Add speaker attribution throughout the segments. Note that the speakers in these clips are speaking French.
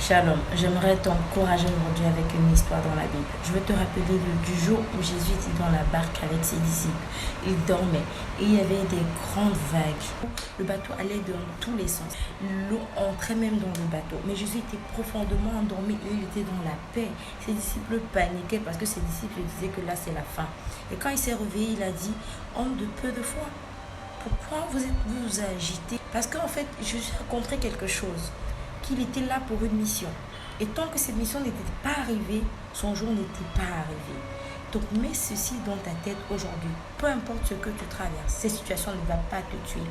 Speaker 1: Shalom, j'aimerais t'encourager aujourd'hui avec une histoire dans la Bible. Je veux te rappeler du jour où Jésus était dans la barque avec ses disciples. Il dormait et il y avait des grandes vagues. Le bateau allait dans tous les sens. L'eau entrait même dans le bateau. Mais Jésus était profondément endormi et il était dans la paix. Ses disciples paniquaient parce que ses disciples disaient que là c'est la fin. Et quand il s'est réveillé, il a dit « Homme de peu de foi, pourquoi vous agitez ?» Parce qu'en fait, Jésus a compris quelque chose. Qu'il était là pour une mission. Et tant que cette mission n'était pas arrivée, son jour n'était pas arrivé. Donc mets ceci dans ta tête aujourd'hui. Peu importe ce que tu traverses, cette situation ne va pas te tuer.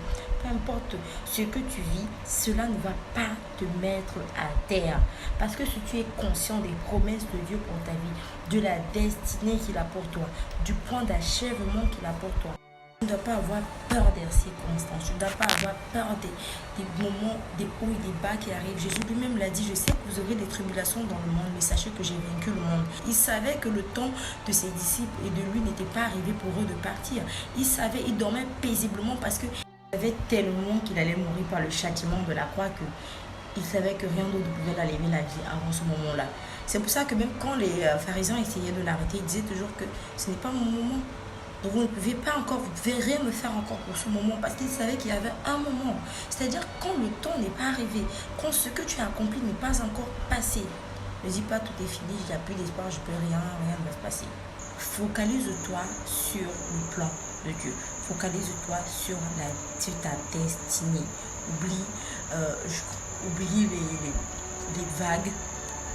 Speaker 1: Peu importe ce que tu vis, cela ne va pas te mettre à terre. Parce que si tu es conscient des promesses de Dieu pour ta vie, de la destinée qu'il a pour toi, du point d'achèvement qu'il a pour toi, tu ne dois pas avoir peur des circonstances. Tu ne dois pas avoir peur des moments, des hauts et des bas qui arrivent. Jésus lui-même l'a dit, je sais que vous aurez des tribulations dans le monde, mais sachez que j'ai vaincu le monde. Il savait que le temps de ses disciples et de lui n'était pas arrivé pour eux de partir. Il savait, il dormait paisiblement parce qu'il savait tellement qu'il allait mourir par le châtiment de la croix que il savait que rien d'autre ne pouvait l'enlever la vie avant ce moment-là. C'est pour ça que même quand les pharisiens essayaient de l'arrêter, ils disaient toujours que ce n'est pas mon moment. Donc vous ne pouvez pas encore, vous ne pouvez rien me faire encore pour ce moment parce qu'il savait qu'il y avait un moment. C'est-à-dire quand le temps n'est pas arrivé, quand ce que tu as accompli n'est pas encore passé. Ne dis pas tout est fini, il n'y a plus d'espoir, je peux rien ne va se passer. Focalise-toi sur le plan de Dieu. Focalise-toi sur ta destinée. Oublie les vagues,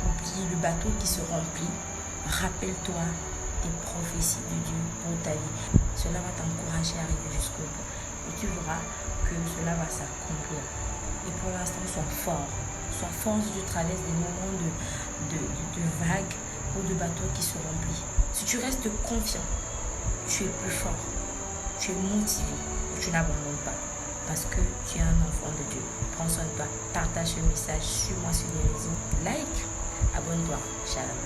Speaker 1: oublie le bateau qui se remplit. Rappelle-toi des prophéties de Dieu pour ta vie. Cela va t'encourager à arriver jusqu'au bout. Et tu verras que cela va s'accomplir. Et pour l'instant, sois fort. Sois fort si tu traverses des moments de vagues ou de bateaux qui se remplissent. Si tu restes confiant, tu es plus fort. Tu es motivé. Tu n'abandonnes pas. Parce que tu es un enfant de Dieu. Prends soin de toi. Partage ce message. Suis-moi sur les réseaux. Like. Abonne-toi. Shalom.